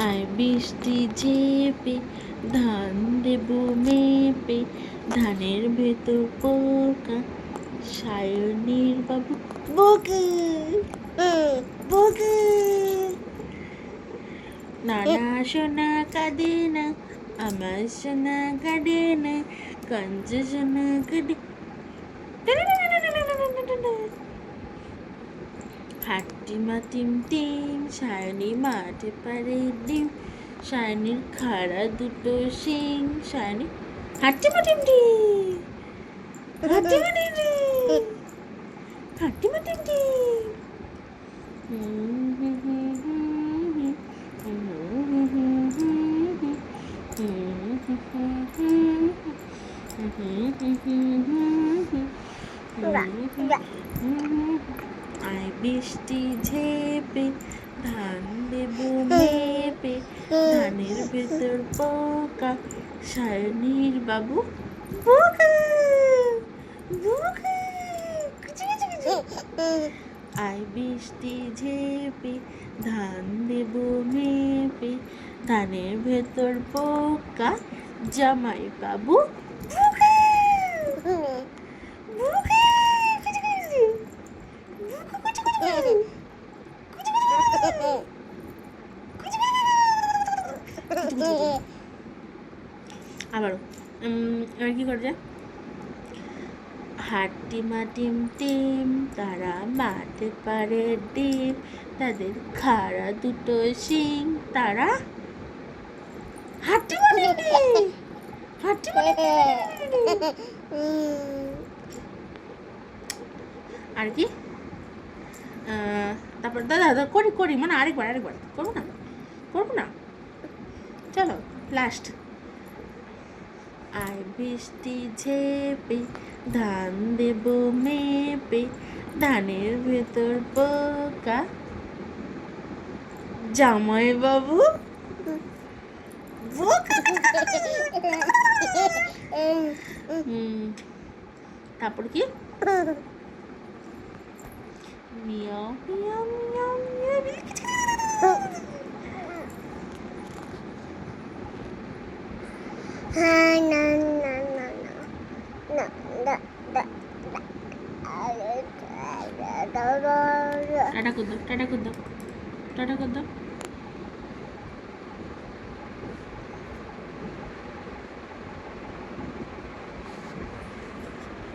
আয় বৃষ্টি ঝেপে ধান দেব মেপে, ধানের ভেতর পোকা সায়নীর বাবু বকে বকে। নানা সোনা কাঁদে না, আমার সোনা কাঁদে না, কাঞ্চ সোনা কাঁদে। হাট্টিমা টিম টিম, সায়নী মাঠে পারে ডিম, সায়নীর খাড়া দুটো শিং, সায়নী হাট্টিমা টিম টিম, হাট্টিমা টিম টিম, হাট্টিমা টিম টিম। আয় বৃষ্টি ঝেপে ধান দেব মেপে, ধানের ভেতর পোকা সায়নীর বাবু বোকা বোকা। আয় বৃষ্টি ঝেপে ধান দেব মেপে, ধানের ভেতর পোকা জামাই বাবু বোকা বোকা। আবারও এবার কি করা যায়? হাট্টিমা টিম টিম, তারা মাঠে পারে ডিম, তাদের খাড়া দুটো শিং, তারা হাট্টিমা টিম টিম, হাট্টিমা টিম টিম। আর কি তারপর দাদা করি করি মানে আরেকবার করবো না চলো লাস্ট। আয় বৃষ্টি ঝেপে ধান দেব মেপে, ধানের ভেতর পোকা জামাই বাবু তারপর কি মিয়াও মিয়াও মিয়াও মিয়াও। টাটা কর দাও, টাটা কর দাও, টাটা কর দাও।